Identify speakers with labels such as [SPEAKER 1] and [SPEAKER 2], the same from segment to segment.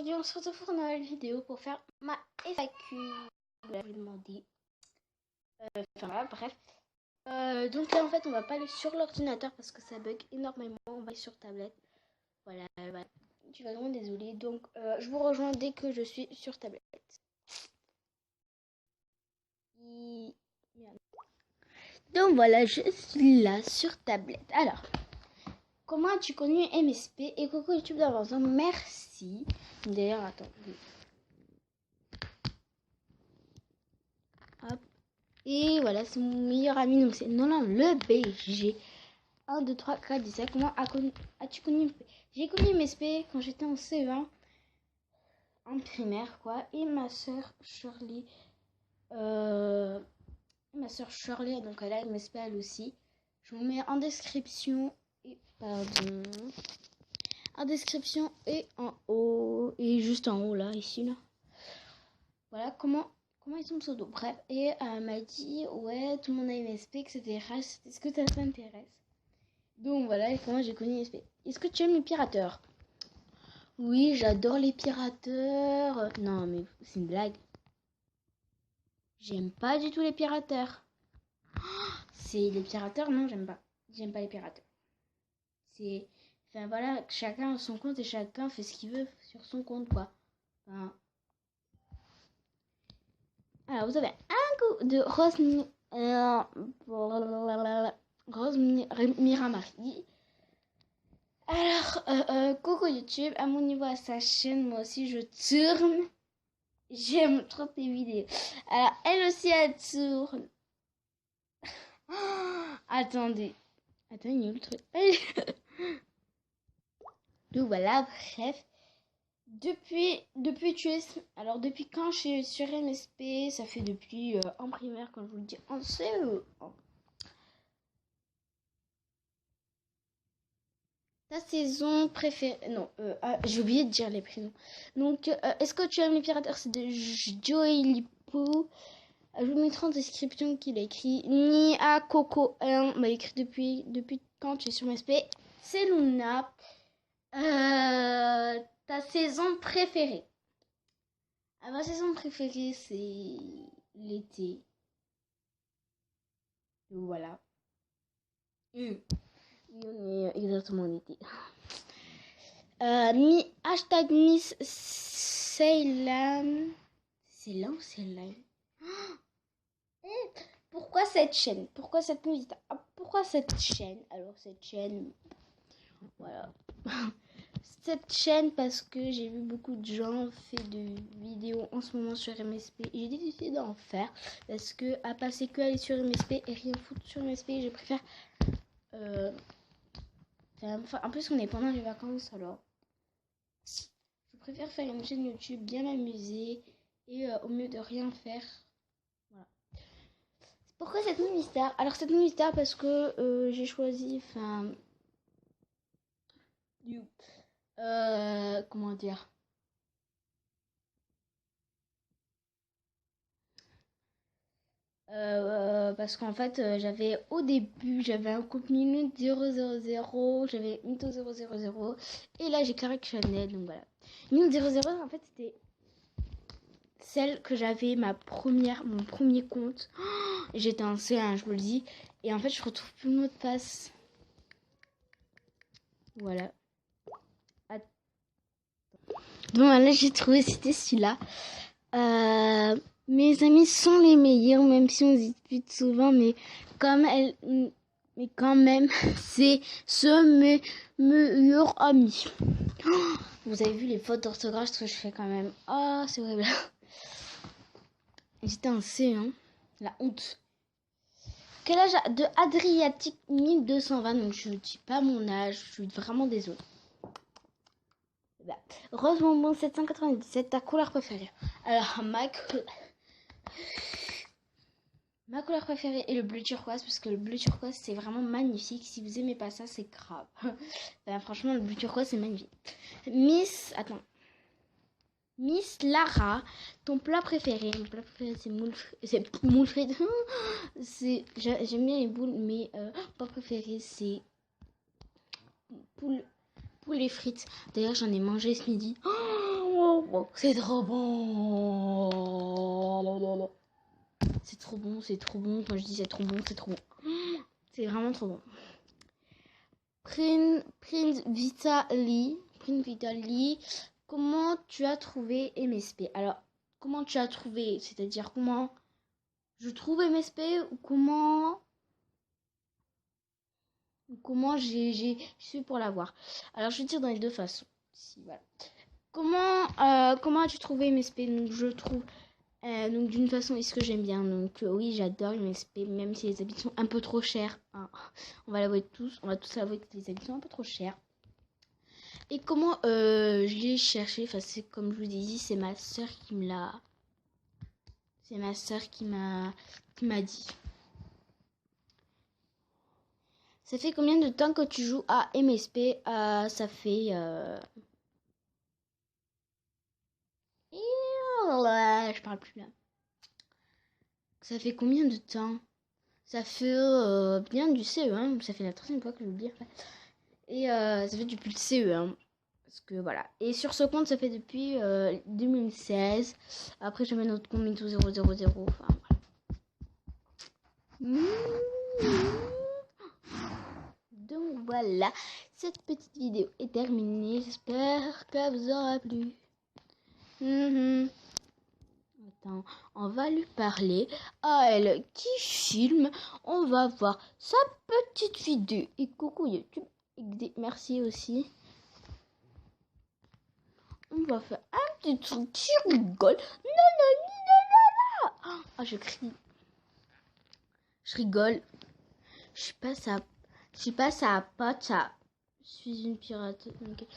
[SPEAKER 1] aujourd'hui on se retrouve pour une nouvelle vidéo pour faire ma FAQ. Vous l'avez demandé. Enfin voilà, bref. Donc là en fait on va pas aller sur l'ordinateur parce que ça bug énormément. On va aller sur tablette. Voilà, je suis vraiment désolée. Donc je vous rejoins dès que je suis sur tablette. Donc voilà, je suis là sur tablette. Alors, comment as-tu connu MSP et coucou YouTube d'avance. Donc merci. D'ailleurs, attends. Hop. Et voilà, c'est mon meilleur ami. Donc c'est Nolan le BG. 1, 2, 3, 4, 10. Comment as-tu connu MSP? J'ai connu MSP quand j'étais en CE1. En primaire, quoi. Et ma soeur Shirley. Donc elle a MSP elle aussi. Je vous mets en description. Et pardon. En description et en haut. Et juste en haut là, ici là. Voilà comment ils sont pseudo. Bref. Et elle m'a dit ouais, tout le monde a MSP, etc. Est-ce que ça t'intéresse? Donc voilà, et comment j'ai connu MSP. Est-ce que tu aimes les pirateurs? Oui, j'adore les pirateurs. Non, mais c'est une blague. J'aime pas du tout les pirateurs. C'est les pirateurs, non, j'aime pas. J'aime pas les pirateurs. C'est... Enfin voilà, chacun a son compte et chacun fait ce qu'il veut sur son compte, quoi. Enfin... Alors, vous avez un goût de Rose Miramari. Alors, coucou YouTube, à mon niveau, à sa chaîne, moi aussi je tourne. J'aime trop tes vidéos. Alors, elle aussi, elle tourne. Attendez, il y a eu le truc. Donc voilà, bref. Depuis quand je suis sur MSP, ça fait depuis en primaire, quand je vous le dis, en CE1. Ta saison préférée... Non, j'ai oublié de dire les prénoms. Donc, est-ce que tu aimes les pirateurs? C'est de Joey Lipo. Je vous mettrai en description qu'il a écrit. Nia Coco 1 m'a écrit depuis quand tu es sur MSP. C'est Luna. Ta saison préférée? Ma saison préférée, c'est l'été. Voilà. On est exactement en été. Hashtag Miss Ceylan. C'est là ou c'est là? Pourquoi cette chaîne? Pourquoi cette musique? Pourquoi cette chaîne? Alors cette chaîne, voilà. Cette chaîne parce que j'ai vu beaucoup de gens faire de vidéos en ce moment sur MSP. J'ai décidé d'en faire parce que à passer que aller sur MSP et rien foutre sur MSP, je préfère. En plus, on est pendant les vacances, alors je préfère faire une chaîne YouTube, bien m'amuser et au mieux de rien faire. Voilà. Pourquoi cette mini-star? Alors cette mini-star parce que j'ai choisi, comment dire? Parce qu'en fait, au début, j'avais un compte Minute 000, j'avais Mito 000, et là j'ai Clara Chanel, donc voilà. Minute 00, en fait, c'était celle que j'avais mon premier compte. J'étais en C1, je vous le dis, et en fait, je retrouve plus le mot de passe. Voilà. Bon, là, j'ai trouvé, c'était celui-là. Mes amis sont les meilleurs, même si on se dispute souvent, mais quand même, c'est ce meilleur ami. Vous avez vu les fautes d'orthographe que je fais quand même. Oh, c'est horrible. J'étais en C1. La honte. Quel âge de Adriatique 1220? Donc je ne dis pas mon âge, je suis vraiment désolée. Rose Bonbon 797, ta couleur préférée? Alors, ma couleur préférée est le bleu turquoise, parce que le bleu turquoise c'est vraiment magnifique. Si vous aimez pas ça, c'est grave. Franchement, le bleu turquoise c'est magnifique. Miss Lara, ton plat préféré? Mon plat préféré c'est moule frites. J'aime bien les boules, mais mon plat préféré c'est poulet frites. D'ailleurs, j'en ai mangé ce midi. Oh, bon. C'est trop bon. C'est trop bon, c'est trop bon. Quand je dis c'est trop bon, c'est trop bon. C'est vraiment trop bon. Prince Vitali, comment tu as trouvé MSP? Alors, comment tu as trouvé? C'est-à-dire comment je trouve MSP ou comment je suis pour l'avoir? Alors, je vais dire dans les deux façons. Si, voilà. Comment as-tu trouvé MSP? Donc, je trouve donc d'une façon, est-ce que j'aime bien? Donc oui, j'adore MSP, même si les habits sont un peu trop chers. Hein. On va tous avouer que les habits sont un peu trop chers. Et comment je l'ai cherché? Enfin, c'est comme je vous ai dit, c'est ma sœur qui me l'a. C'est ma sœur qui m'a dit. Ça fait combien de temps que tu joues à MSP? Ça fait. Je parle plus là. Ça fait combien de temps? Ça fait bien du CE1. Ça fait la troisième fois que je veux dire. Et ça fait depuis le CE1. Parce que voilà. Et sur ce compte, ça fait depuis 2016. Après, je mets notre compte Minto 000. Enfin, voilà. Donc voilà. Cette petite vidéo est terminée. J'espère qu'elle vous aura plu. Attends, on va lui parler à elle qui filme. On va voir sa petite vidéo. Et coucou YouTube. Merci aussi. On va faire un petit truc qui rigole. Non. Ah, je crie. Je rigole. Je suis pas sa pote. Je suis une pirate. Okay.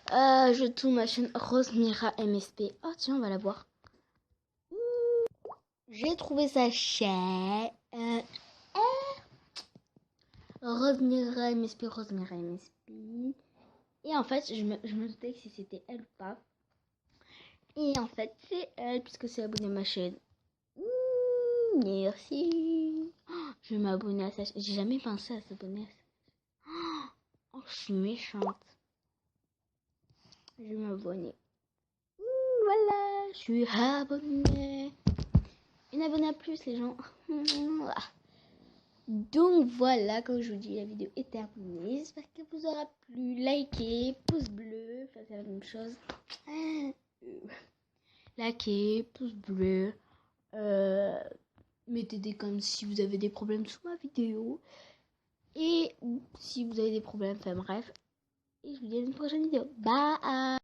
[SPEAKER 1] Je tourne ma chaîne Rosemira MSP. Oh tiens, on va la voir. J'ai trouvé sa chaîne. Rosemira MSP. Et en fait, je me doutais que si c'était elle ou pas. Et en fait, c'est elle, puisque c'est abonné à ma chaîne. Merci. Je vais m'abonner à sa chaîne. J'ai jamais pensé à s'abonner à ça. Oh, je suis méchante. Je vais m'abonner. Voilà, je suis abonnée. Une abonnée à plus, les gens. Donc voilà, comme je vous dis, la vidéo est terminée. J'espère qu'elle vous aura plu. Likez, pouce bleu, enfin c'est la même chose. Likez, pouce bleu. Mettez des comme si vous avez des problèmes sous ma vidéo. Et si vous avez des problèmes, enfin bref. Et je vous dis à une prochaine vidéo. Bye!